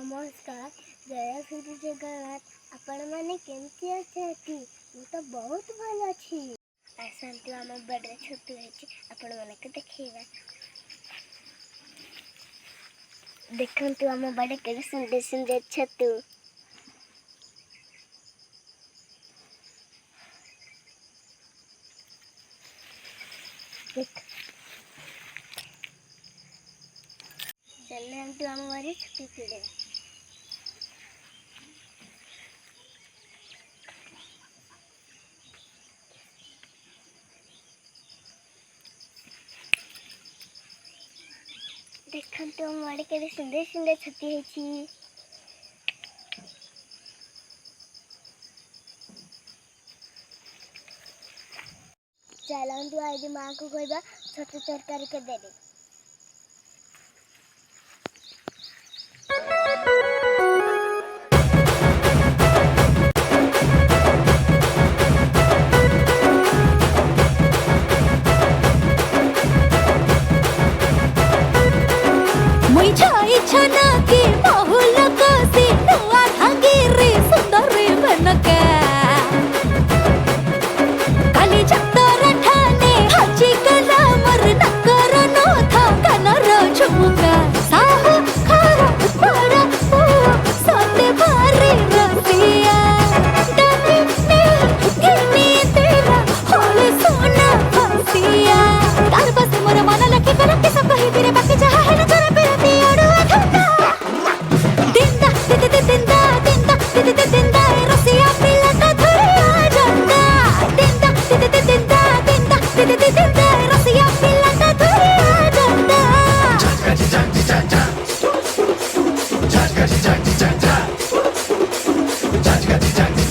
नमस्कार जय श्री जगन्नाथ आपण माने केमती अछंती मु तो बहुत भल अछि आसंतु आम बड़े छतु हेछि आपण माने के देखैबा देखंतु आम बड़े के सुंदर सुंदर छतु देख चलने हम तो आम बड़े छतु पिड़े देखंतु आम बड़े के सुंदर सुंदर छतु हेछि चलंतु आज माँ को कहबा छतु तरकारी के देबे Judge,